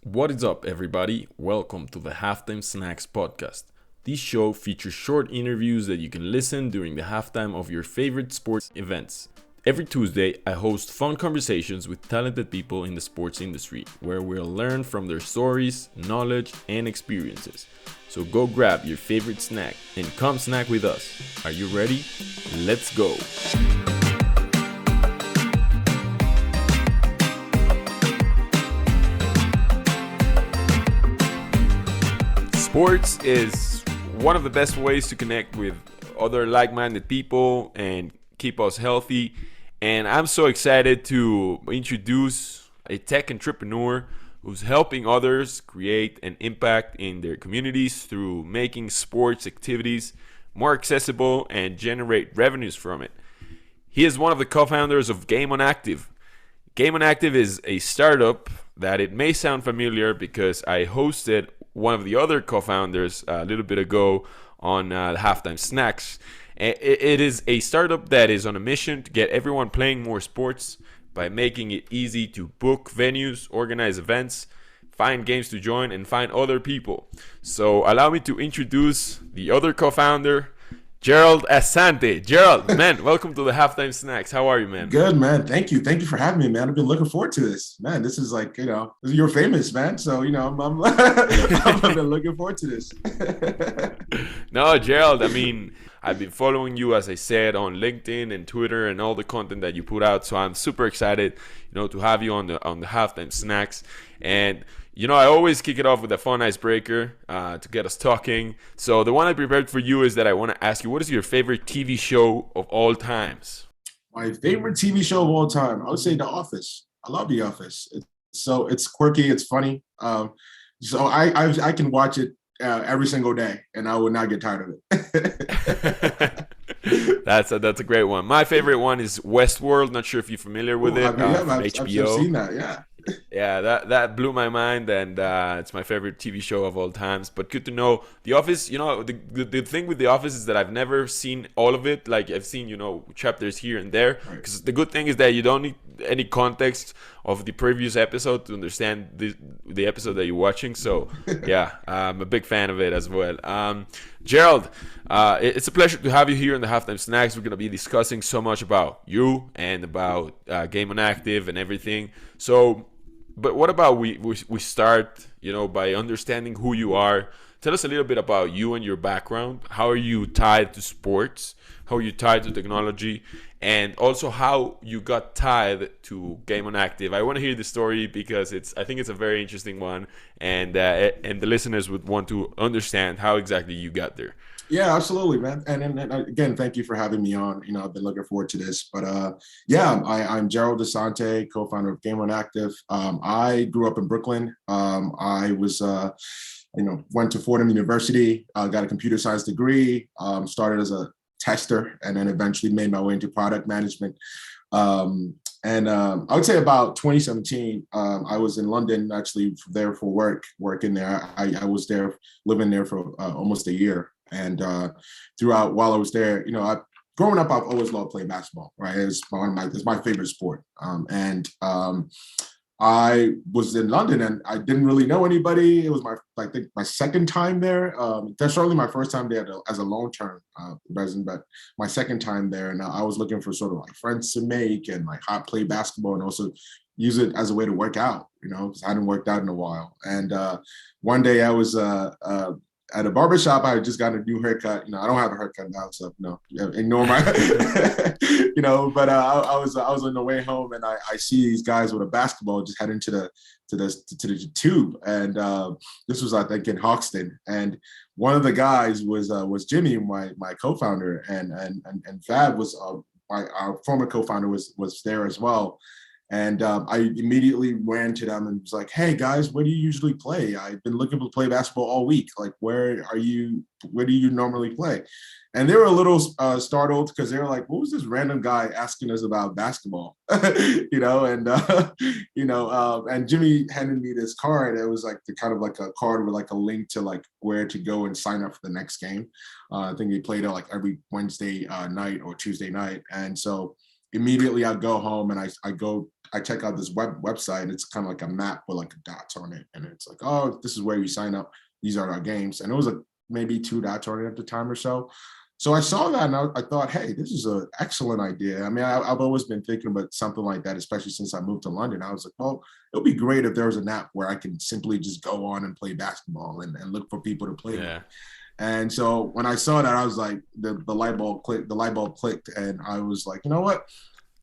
What is up, everybody? Welcome to the Halftime Snacks podcast. This show features short interviews that you can listen during the halftime of your favorite sports events. Every Tuesday, I host fun conversations with talented people in the sports industry where we'll learn from their stories, knowledge, and experiences. So go grab your favorite snack and come snack with us. Are you ready? Let's go! Sports is one of the best ways to connect with other like-minded people and keep us healthy. And I'm so excited to introduce a tech entrepreneur who's helping others create an impact in their communities through making sports activities more accessible and generate revenues from it. He is one of the co-founders of Game on Active. Game on Active is a startup that it may sound familiar because I hosted one of the other co-founders a little bit ago on the Halftime Snacks. It is a startup that is on a mission to get everyone playing more sports by making it easy to book venues, organize events, find games to join, and find other people. So allow me to introduce the other co-founder, Gerald Asante. Gerald, man, welcome to the Halftime Snacks. How are you, man? Good, man. Thank you. Thank you for having me, man. I've been looking forward to this, man. This is like, you're famous, man. So, I've been looking forward to this. No, Gerald, I mean, I've been following you, as I said, on LinkedIn and Twitter and all the content that you put out. So I'm super excited, to have you on the Halftime Snacks. And I always kick it off with a fun icebreaker to get us talking. So the one I prepared for you is that I want to ask you, what is your favorite TV show of all times? My favorite TV show of all time, I would say The Office. I love The Office. It's quirky, it's funny. So I can watch it every single day, and I would not get tired of it. That's a great one. My favorite one is Westworld. Not sure if you're familiar with it. I've HBO. seen that. Yeah. Yeah, that blew my mind, and it's my favorite TV show of all times. But good to know. The Office, the thing with The Office is that I've never seen all of it. Like, I've seen, chapters here and there. Because the good thing is that you don't need any context of the previous episode to understand the episode that you're watching. So, yeah, I'm a big fan of it as well. Gerald, it's a pleasure to have you here in the Halftime Snacks. We're going to be discussing so much about you and about Game on Active and everything. So, but what about we start, by understanding who you are. Tell us a little bit about you and your background. How are you tied to sports? How are you tied to technology? And also how you got tied to Game on Active. I want to hear the story because I think it's a very interesting one, and the listeners would want to understand how exactly you got there. Yeah, absolutely, man. And again, thank you for having me on. I've been looking forward to this. But yeah, I'm Gerald Asante, co-founder of Game on Active. I grew up in Brooklyn. I was, went to Fordham University, got a computer science degree, started as a tester, and then eventually made my way into product management. I would say about 2017, I was in London, actually there for working there. I was there, living there for almost a year. And throughout while I was there, growing up, I've always loved playing basketball. Right, it's my favorite sport. I was in London and I didn't really know anybody. It was I think my second time there. That's certainly my first time there as a long-term resident, but my second time there. And I was looking for sort of like friends to make and like hot play basketball and also use it as a way to work out, because I hadn't worked out in a while. And one day I was at a barbershop. I just got a new haircut. I don't have a haircut now, so ignore my, But I was on the way home, and I see these guys with a basketball just heading to the tube, and this was, I think, in Hoxton, and one of the guys was Jimmy, my co-founder, and Fab was our former co-founder was there as well. And I immediately ran to them and was like, "Hey guys, where do you usually play? I've been looking to play basketball all week. Like, where do you normally play?" And they were a little startled because they were like, "What was this random guy asking us about basketball?" And Jimmy handed me this card. It was like the kind of like a card with like a link to like where to go and sign up for the next game. I think they played it like every Wednesday night or Tuesday night, and so immediately I go home and I check out this website, and it's kind of like a map with like dots on it, and it's like, oh, this is where you sign up. These are our games, and it was like maybe 2 dots on it at the time or so. So I saw that and I thought, hey, this is an excellent idea. I mean, I've always been thinking about something like that, especially since I moved to London. I was like, well, it would be great if there was an app where I can simply just go on and play basketball and look for people to play with. Yeah. And so when I saw that, I was like, the light bulb clicked, and I was like, you know what?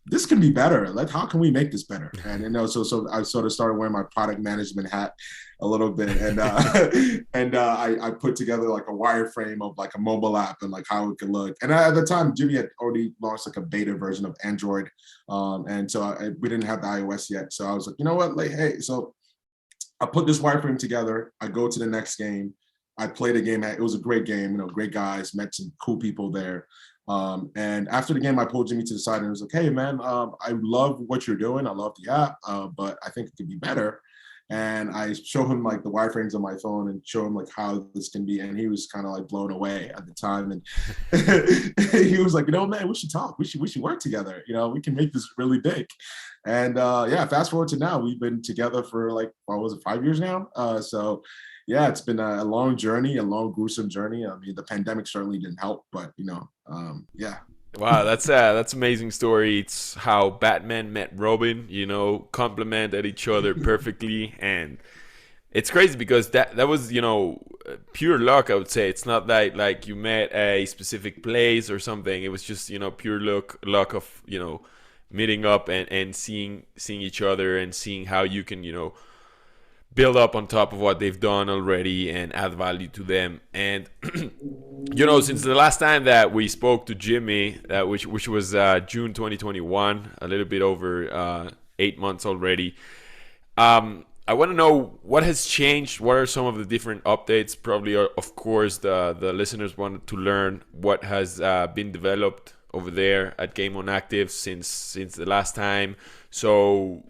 This can be better. How can we make this better? And so I sort of started wearing my product management hat a little bit, and I put together like a wireframe of like a mobile app and like how it could look. And at the time, Jimmy had already launched like a beta version of Android, and so we didn't have the iOS yet. So I was like, you know what, like, hey, so I put this wireframe together. I go to the next game. I played a game. It was a great game. Great guys. Met some cool people there. And after the game, I pulled Jimmy to the side and was like, hey, man, I love what you're doing. I love the app, but I think it could be better. And I show him like the wireframes on my phone and show him like how this can be. And he was kind of like blown away at the time. And he was like, man, we should talk. We should work together. We can make this really big. And yeah, fast forward to now, we've been together for like, what was it, 5 years now? So yeah, it's been a long journey, a long, gruesome journey. I mean, the pandemic certainly didn't help, but yeah. Wow, that's amazing story. It's how Batman met Robin, complemented each other perfectly, and it's crazy because that was pure luck. I would say it's not like you met a specific place or something. It was just pure luck of meeting up and seeing each other and seeing how you can build up on top of what they've done already and add value to them. And since the last time that we spoke to Jimmy, which was June 2021, a little bit over 8 months already, I want to know what has changed. What are some of the different updates? Probably, of course, the listeners wanted to learn what has been developed over there at Game on Active since the last time. So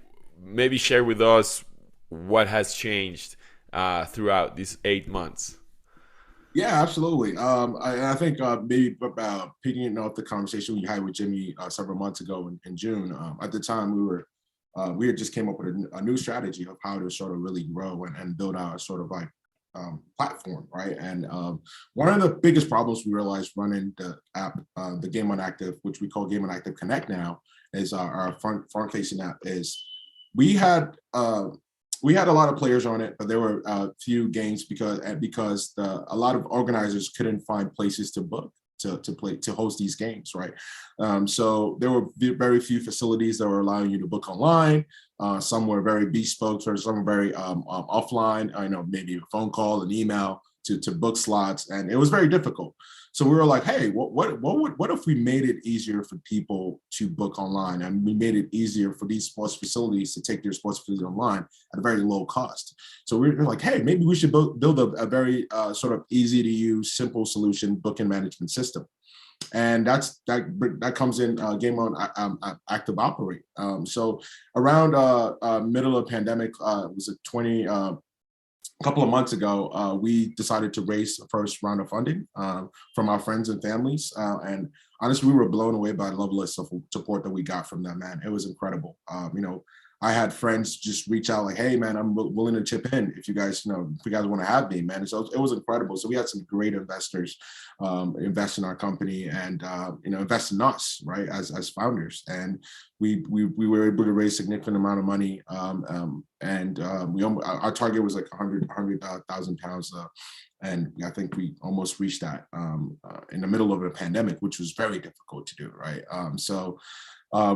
maybe share with us what has changed throughout these 8 months. Yeah, absolutely. I think maybe about picking up the conversation we had with Jimmy several months ago in June. At the time, we had just came up with a new strategy of how to sort of really grow and build our sort of like platform, right? And one of the biggest problems we realized running the app, the Game on Active, which we call Game on Active Connect now, is our front-facing app. Is we had a lot of players on it, but there were few games because a lot of organizers couldn't find places to book to host these games, right? So there were very few facilities that were allowing you to book online. Some were very bespoke, or some were very offline. I know, maybe a phone call, an email to book slots, and it was very difficult. So we were like, hey, what if we made it easier for people to book online, and we made it easier for these sports facilities to take their sports facility online at a very low cost? So we were like, hey, maybe we should build a very sort of easy to use, simple solution booking management system. And that comes in Game on Active Operate. So around middle of the pandemic, was it a couple of months ago, we decided to raise the first round of funding from our friends and families. And honestly, we were blown away by the level of support that we got from them, man. It was incredible. I had friends just reach out like, hey, man, I'm willing to chip in if you guys want to have me, man. So it was incredible. So we had some great investors invest in our company and, invest in us, right, as founders. And we were able to raise a significant amount of money. Our target was like 100,000 pounds. And I think we almost reached that in the middle of a pandemic, which was very difficult to do, right?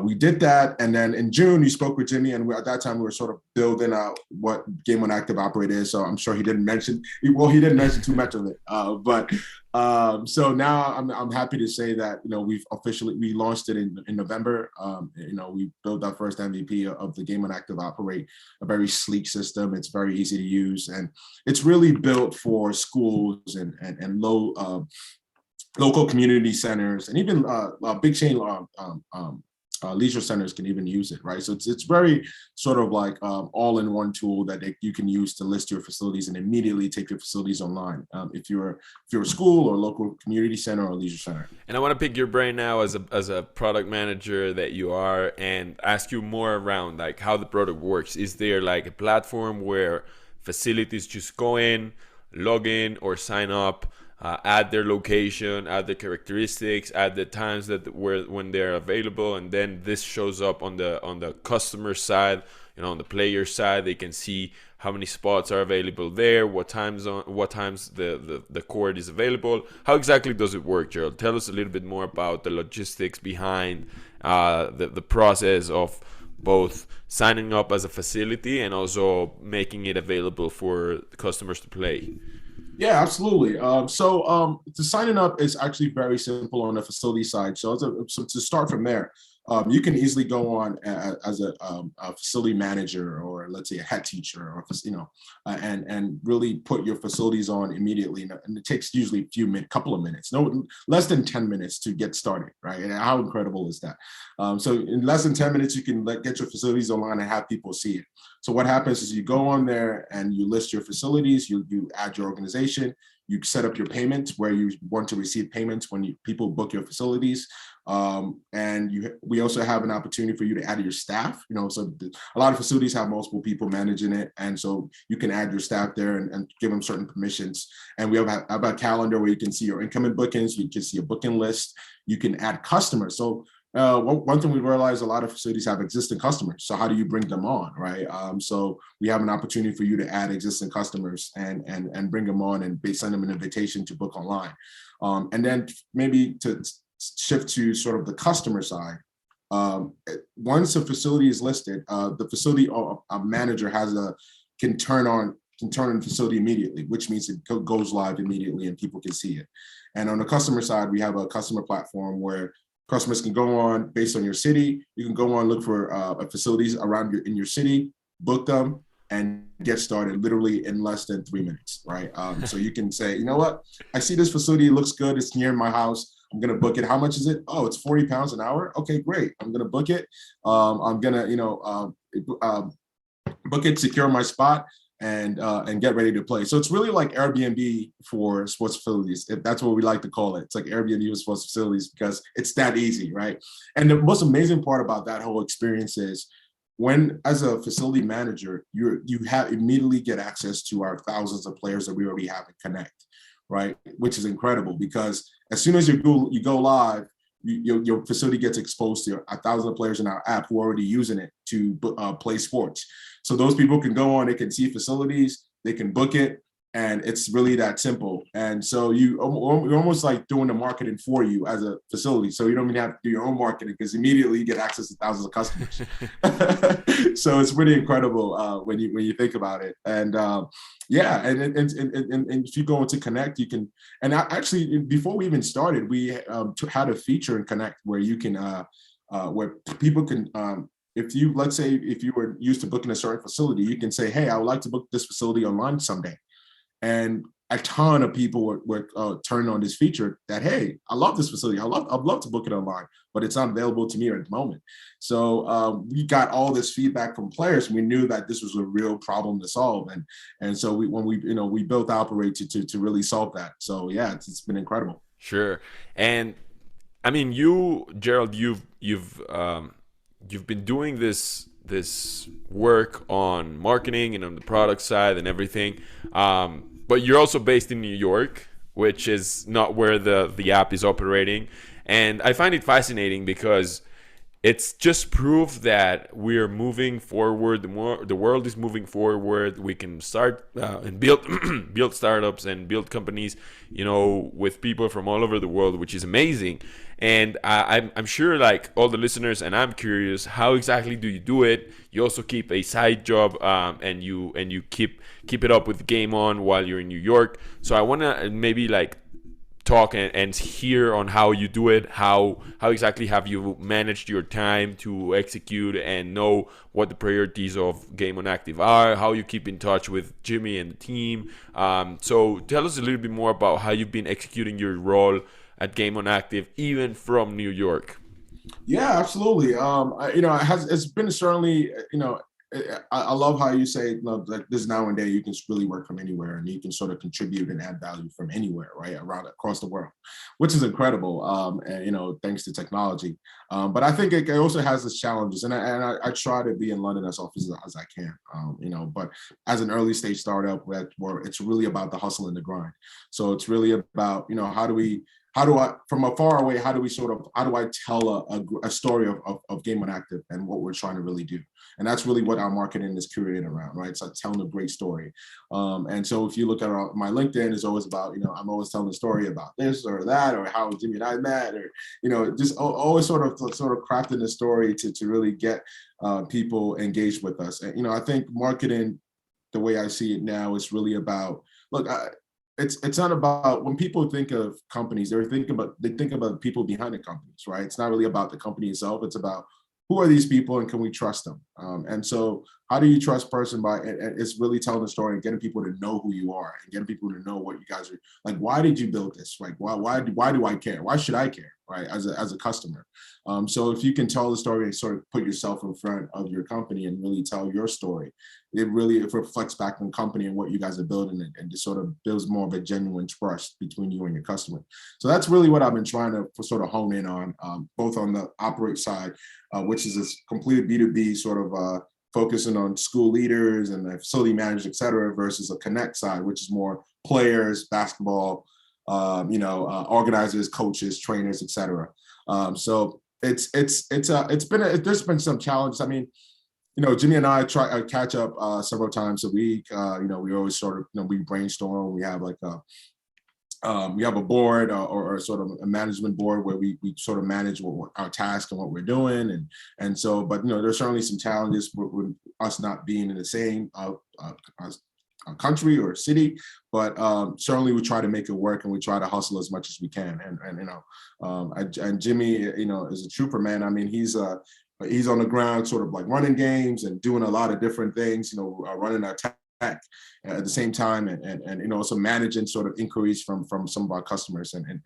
We did that, and then in June, you spoke with Jimmy, and at that time, we were sort of building out what Game on Active Operate is. So I'm sure he didn't mention he didn't mention too much of it. So now I'm happy to say that we launched it in November. We built our first MVP of the Game on Active Operate, a very sleek system. It's very easy to use, and it's really built for schools and local community centers, and even big chain leisure centers can even use it, right? So it's very sort of like all-in-one tool that you can use to list your facilities and immediately take your facilities online. If you're a school or local community center or leisure center. And I want to pick your brain now as a product manager that you are, and ask you more around like how the product works. Is there like a platform where facilities just go in, log in, or sign up, add their location, add their characteristics, add the times that when they're available, and then this shows up on the customer side, on the player side, they can see how many spots are available there, what times the court is available. How exactly does it work, Gerald? Tell us a little bit more about the logistics behind the process of both signing up as a facility and also making it available for customers to play. Yeah, absolutely. The signing up is actually very simple on the facility side. So to start from there, you can easily go on as a facility manager, or let's say a head teacher, or and really put your facilities on immediately. And it takes usually couple of minutes, no less than 10 minutes to get started, right? And how incredible is that? So in less than 10 minutes, you can get your facilities online and have people see it. So what happens is you go on there and you list your facilities, you add your organization, you set up your payments where you want to receive payments when people book your facilities. We also have an opportunity for you to add your staff. So a lot of facilities have multiple people managing it, and so you can add your staff there and give them certain permissions. And we have a calendar where you can see your incoming bookings, you can see a booking list, you can add customers. So one thing we realize, a lot of facilities have existing customers. So how do you bring them on, right? So we have an opportunity for you to add existing customers and bring them on and send them an invitation to book online. And then maybe to shift to sort of the customer side. Once a facility is listed, the facility manager can turn on the facility immediately, which means it goes live immediately and people can see it. And on the customer side, we have a customer platform where customers can go on based on your city. You can go on, look for facilities in your city, book them, and get started literally in less than 3 minutes, right? So you can say, you know what? I see this facility, it looks good. It's near my house. I'm going to book it. How much is it? Oh, it's 40 pounds an hour. Okay, great. I'm going to book it. I'm going to, book it, secure my spot, and get ready to play. So it's really like Airbnb for sports facilities, if that's what we like to call it. It's like Airbnb for sports facilities because it's that easy, right? And the most amazing part about that whole experience is when, as a facility manager, you immediately get access to our thousands of players that we already have in Connect, right? Which is incredible because as soon as you go live, your facility gets exposed to 1,000 players in our app who are already using it to play sports. So those people can go on, they can see facilities, they can book it, and it's really that simple. And so you're almost like doing the marketing for you as a facility. So you don't even have to do your own marketing because immediately you get access to thousands of customers. So it's pretty incredible when you think about it. And yeah, and if you go into Connect, you can. And actually, before we even started, we had a feature in Connect where you can, where people can. Let's say if you were used to booking a certain facility, you can say, hey, I would like to book this facility online someday. And a ton of people were turned on this feature that, hey, I love this facility. I'd love to book it online, but it's not available to me at the moment. So we got all this feedback from players. And we knew that this was a real problem to solve. And so we built Operate to really solve that. So yeah, it's been incredible. Sure. And I mean, you, Gerald, you've been doing this work on marketing and on the product side and everything, but you're also based in New York, which is not where the app is operating. And I find it fascinating because it's just proof that we're moving forward. The world is moving forward. We can start and build startups and build companies, with people from all over the world, which is amazing. And I'm sure, like all the listeners, and I'm curious, how exactly do you do it? You also keep a side job, and you keep it up with Game On while you're in New York. So I want to maybe like talk and hear on how you do it. How exactly have you managed your time to execute and know what the priorities of Game On Active are, how you keep in touch with Jimmy and the team. So tell us a little bit more about how you've been executing your role at Game On Active, even from New York. Yeah, absolutely. It's been certainly, I love how you say, like this nowadays you can really work from anywhere and you can sort of contribute and add value from anywhere, right, around across the world, which is incredible. And thanks to technology. But I think it also has its challenges, and I try to be in London as often as I can. But as an early stage startup, where it's really about the hustle and the grind. So it's really about how do I, from afar away, how do I tell a story of Game on Active and what we're trying to really do? And that's really what our marketing is curated around, right? It's like telling a great story. And so if you look at my LinkedIn, it's always about, I'm always telling a story about this or that, or how Jimmy and I met, or, just always sort of crafting the story to really get people engaged with us. And, I think marketing, the way I see it now, is really about, look, it's not about, when people think of companies, they think about the people behind the companies, right? It's not really about the company itself. It's about who are these people and can we trust them? And so how do you trust person by, and it's really telling the story and getting people to know who you are and getting people to know what you guys are like. Why did you build this? Like, why do I care? Why should I care? Right, as a customer. So if you can tell the story and sort of put yourself in front of your company and really tell your story, it reflects back on the company and what you guys are building, and just sort of builds more of a genuine trust between you and your customer. So that's really what I've been trying to sort of hone in on, both on the operate side, which is this complete B2B sort of focusing on school leaders and the facility managers, et cetera, versus a connect side, which is more players, basketball, organizers, coaches, trainers, et cetera. So there's been some challenges. I mean, Jimmy and I try catch up several times a week. We always sort of, we brainstorm. We have like we have a board, or sort of a management board where we sort of manage what our task and what we're doing. And so, but, there's certainly some challenges with us not being in the same country or city, but certainly we try to make it work and we try to hustle as much as we can. And Jimmy, is a trooper, man. I mean, he's on the ground, sort of like running games and doing a lot of different things, running our tech at the same time, and also managing sort of inquiries from some of our customers, and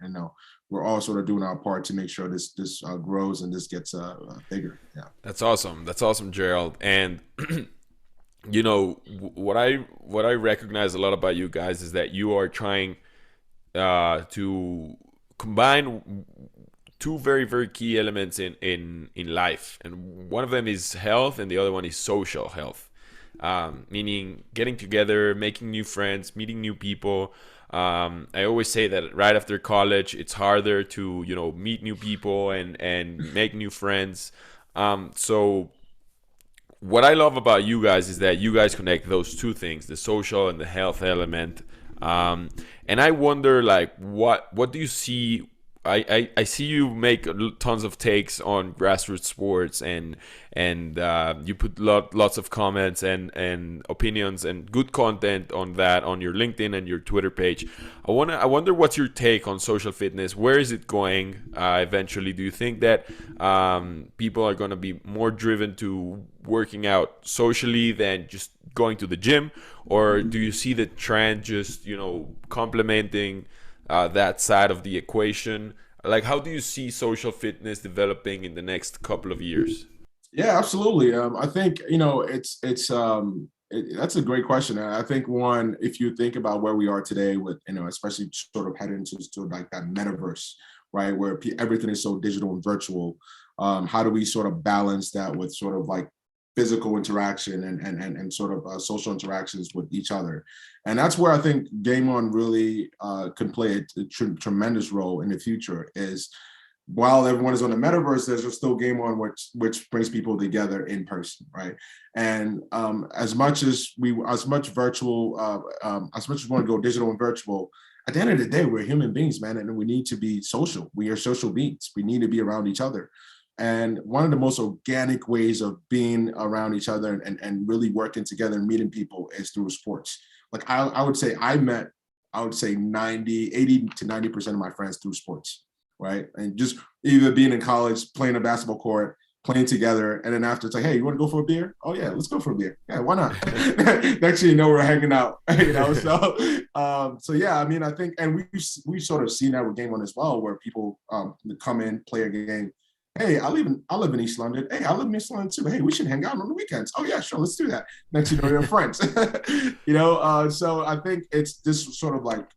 we're all sort of doing our part to make sure this grows and this gets bigger. Yeah, That's awesome. That's awesome, Gerald. And what I recognize a lot about you guys is that you are trying to combine two very very key elements in life, and one of them is health and the other one is social health, meaning getting together, making new friends, meeting new people. I always say that right after college it's harder to meet new people and make new friends. So what I love about you guys is that you guys connect those two things, the social and the health element. And I wonder, like, what do you see? I see you make tons of takes on grassroots sports, and you put lots of comments and opinions and good content on that on your LinkedIn and your Twitter page. I wonder what's your take on social fitness. Where is it going eventually? Do you think that people are going to be more driven to working out socially than just going to the gym, or do you see the trend just complementing that side of the equation? Like, how do you see social fitness developing in the next couple of years? Yeah, absolutely. I think that's a great question. And I think, one, if you think about where we are today with especially sort of heading into like that metaverse, right, where everything is so digital and virtual. How do we sort of balance that with sort of like physical interaction and sort of social interactions with each other? And that's where I think Game On really can play a tremendous role in the future. Is while everyone is on the metaverse, there's still Game On, which brings people together in person, right? And as much as we want to go digital and virtual, at the end of the day, we're human beings, man, and we need to be social. We are social beings. We need to be around each other. And one of the most organic ways of being around each other and really working together and meeting people is through sports. Like I would say 80 to 90% of my friends through sports, right? And just either being in college, playing a basketball court, playing together, and then after it's like, hey, you want to go for a beer? Oh yeah, let's go for a beer. Yeah, why not? Next thing you know, we're hanging out, So yeah, I mean, I think, and we sort of seen that with Game On as well, where people come in, play a game, Hey, I live in East London. Hey, I live in East London too. Hey, we should hang out on the weekends. Oh yeah, sure, let's do that. Next, you know, you're friends. So I think it's this sort of like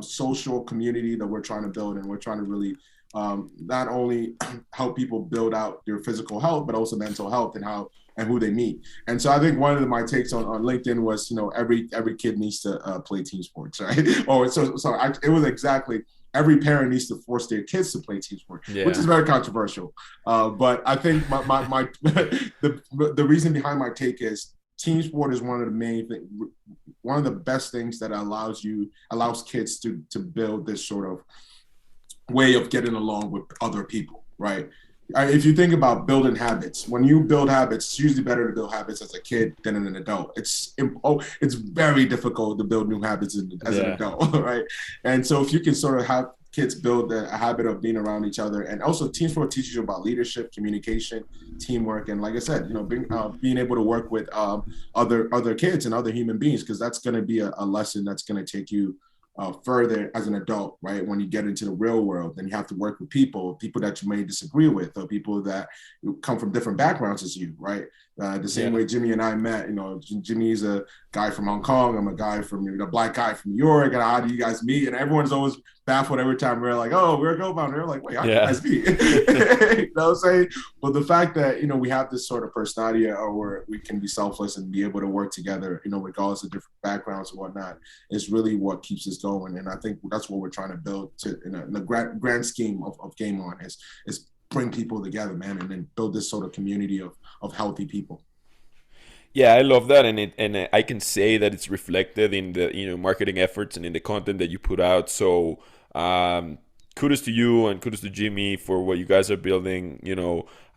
social community that we're trying to build, and we're trying to really not only help people build out their physical health, but also mental health and how and who they meet. And so I think one of my takes on LinkedIn was, you know, every kid needs to play team sports, right? It was exactly every parent needs to force their kids to play team sport, which Yeah. is very controversial. But I think my the reason behind my take is team sport is one of the one of the best things that allows kids to build this sort of way of getting along with other people, right? If you think about building habits, when you build habits, it's usually better to build habits as a kid than an adult. It's very difficult to build new habits as an Yeah. adult, right? And so if you can sort of have kids build a habit of being around each other, and also team sport teaches you about leadership, communication, teamwork, and like I said, you know, being able to work with other kids and other human beings, because that's going to be a lesson that's going to take you further as an adult, right? When you get into the real world, then you have to work with people that you may disagree with, or people that come from different backgrounds as you, right? The same Yeah. way Jimmy and I met, you know, Jimmy's a guy from Hong Kong. I'm a guy from, you know, black guy from New York. And how do you guys meet? And everyone's always baffled every time we're like, oh, we're a co-founder. They're like, wait, how do you Yeah. guys meet? You know what I'm saying? But the fact that, you know, we have this sort of personality where we can be selfless and be able to work together, you know, regardless of different backgrounds and whatnot, is really what keeps us going. And I think that's what we're trying to build in the grand scheme of Game On is bring people together, man, and then build this sort of community of healthy people. Yeah, I love that, and I can say that it's reflected in the marketing efforts and in the content that you put out. So kudos to you and kudos to Jimmy for what you guys are building.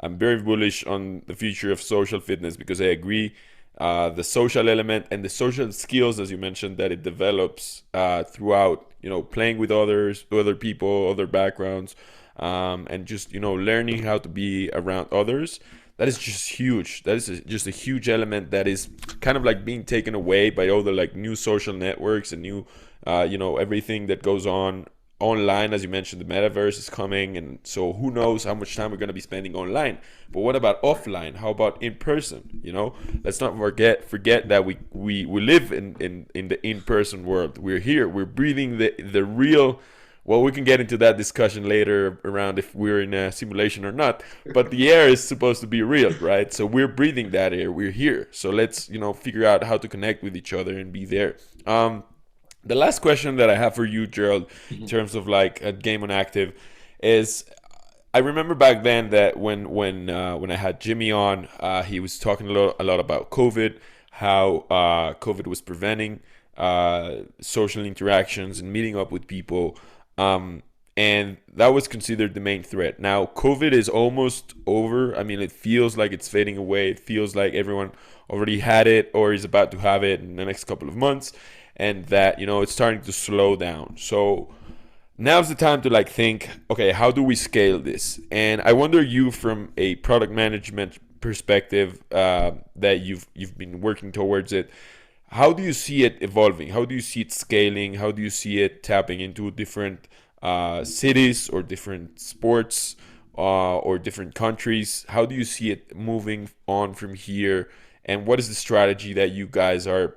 I'm very bullish on the future of social fitness because I agree. The social element and the social skills, as you mentioned, that it develops throughout, playing with others, other people, other backgrounds, and just learning how to be around others. That is just huge. That is just a huge element that is kind of like being taken away by all the like new social networks and new, everything that goes on online. As you mentioned, the metaverse is coming, and so who knows how much time we're going to be spending online. But what about offline? How about in person? Let's not forget that we live in the in-person world. We're here, we're breathing the real. Well, we can get into that discussion later around if we're in a simulation or not. But the air is supposed to be real, right? So we're breathing that air. We're here. So let's, figure out how to connect with each other and be there. The last question that I have for you, Gerald, in terms of like a Game on Active, is I remember back then that when I had Jimmy on, he was talking a lot about COVID, how COVID was preventing social interactions and meeting up with people. And that was considered the main threat. Now, COVID is almost over. I mean, it feels like it's fading away. It feels like everyone already had it or is about to have it in the next couple of months, and that it's starting to slow down. So now's the time to like think, okay, how do we scale this? And I wonder, you from a product management perspective, that you've been working towards it. How do you see it evolving? How do you see it scaling? How do you see it tapping into different cities or different sports or different countries? How do you see it moving on from here? And what is the strategy that you guys are,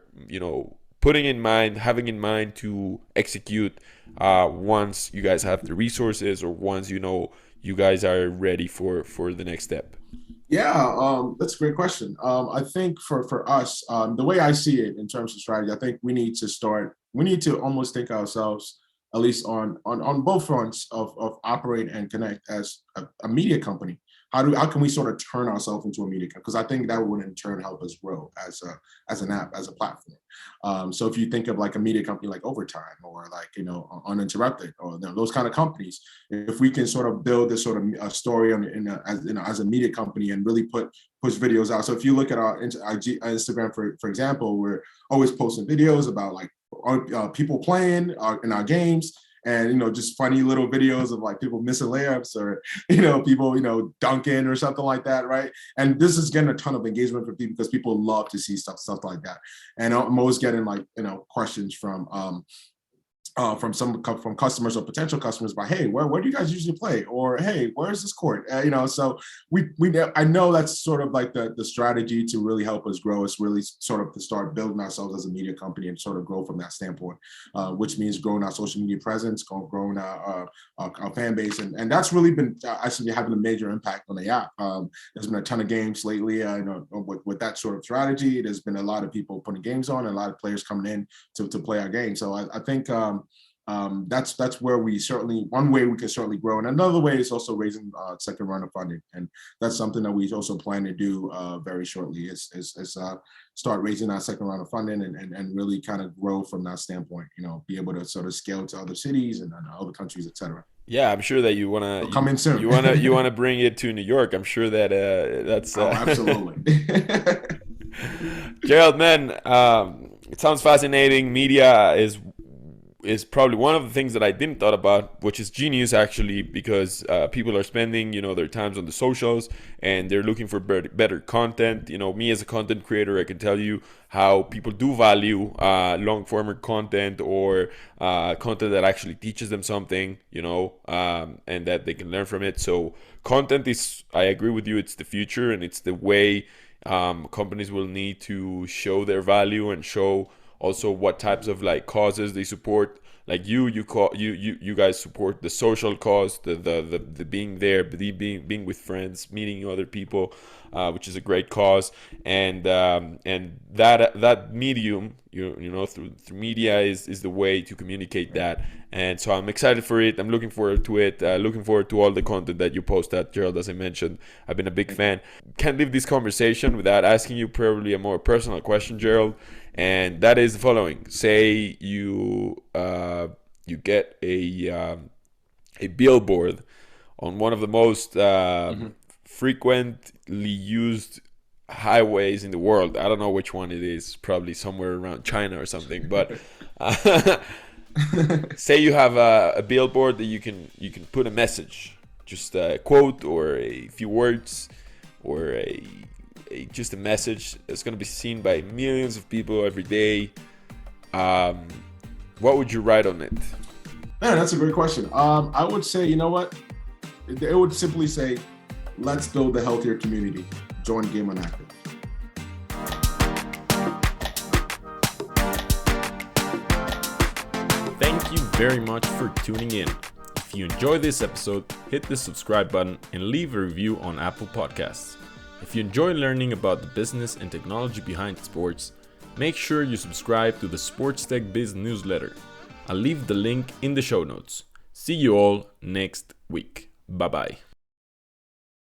putting in mind, having in mind to execute once you guys have the resources or once you guys are ready for the next step? Yeah, that's a great question. I think for us, the way I see it in terms of strategy, I think we need to almost think ourselves, at least on both fronts of operate and connect as a media company. How can we sort of turn ourselves into a media company? Because I think that would in turn help us grow as an app, as a platform. So if you think of like a media company like Overtime or like Uninterrupted or those kind of companies, if we can sort of build this sort of a story as a media company and really push videos out. So if you look at our Instagram, for example, we're always posting videos about like people playing in our games, and just funny little videos of like people missing layups or people dunking or something like that, right? And this is getting a ton of engagement from people because people love to see stuff like that. And I'm always getting like questions from from customers or potential customers by, hey, where do you guys usually play, or hey, where's this court? So I know that's sort of like the strategy to really help us grow. Is really sort of to start building ourselves as a media company and sort of grow from that standpoint, which means growing our social media presence, growing our fan base, and that's really been actually having a major impact on the app. There's been a ton of games lately, with that sort of strategy. There's been a lot of people putting games on, and a lot of players coming in to play our game. So I think that's where one way we can certainly grow, and another way is also raising second round of funding, and that's something that we also plan to do very shortly. Is start raising our second round of funding and really kind of grow from that standpoint. Be able to sort of scale to other cities and other countries, etc. Yeah, I'm sure that you wanna come in soon. You wanna bring it to New York. I'm sure that that's. Oh, absolutely. Gerald, man, it sounds fascinating. Media is probably one of the things that I didn't thought about, which is genius actually, because people are spending their times on the socials and they're looking for better content. Me as a content creator, I can tell you how people do value long form content, or content that actually teaches them something, and that they can learn from it. So content is, I agree with you, it's the future, and it's the way companies will need to show their value and show also what types of causes they support. Like you guys support the social cause, the being there, being with friends, meeting other people, which is a great cause, and that medium, through media is the way to communicate that. And so I'm excited for it. I'm looking forward to it. Looking forward to all the content that you post at, Gerald. As I mentioned, I've been a big fan. Can't leave this conversation without asking you probably a more personal question, Gerald. And that is the following: say you get a billboard on one of the most frequently used highways in the world. I don't know which one it is, probably somewhere around China or something. But say you have a billboard that you can put a message, just a quote or a few words, or just a message that's going to be seen by millions of people every day. What would you write on it? Man, that's a great question. I would say, you know what? It would simply say, let's build a healthier community. Join Game Unactive. Thank you very much for tuning in. If you enjoyed this episode, hit the subscribe button and leave a review on Apple Podcasts. If you enjoy learning about the business and technology behind sports, make sure you subscribe to the Sports Tech Biz newsletter. I'll leave the link in the show notes. See you all next week. Bye-bye.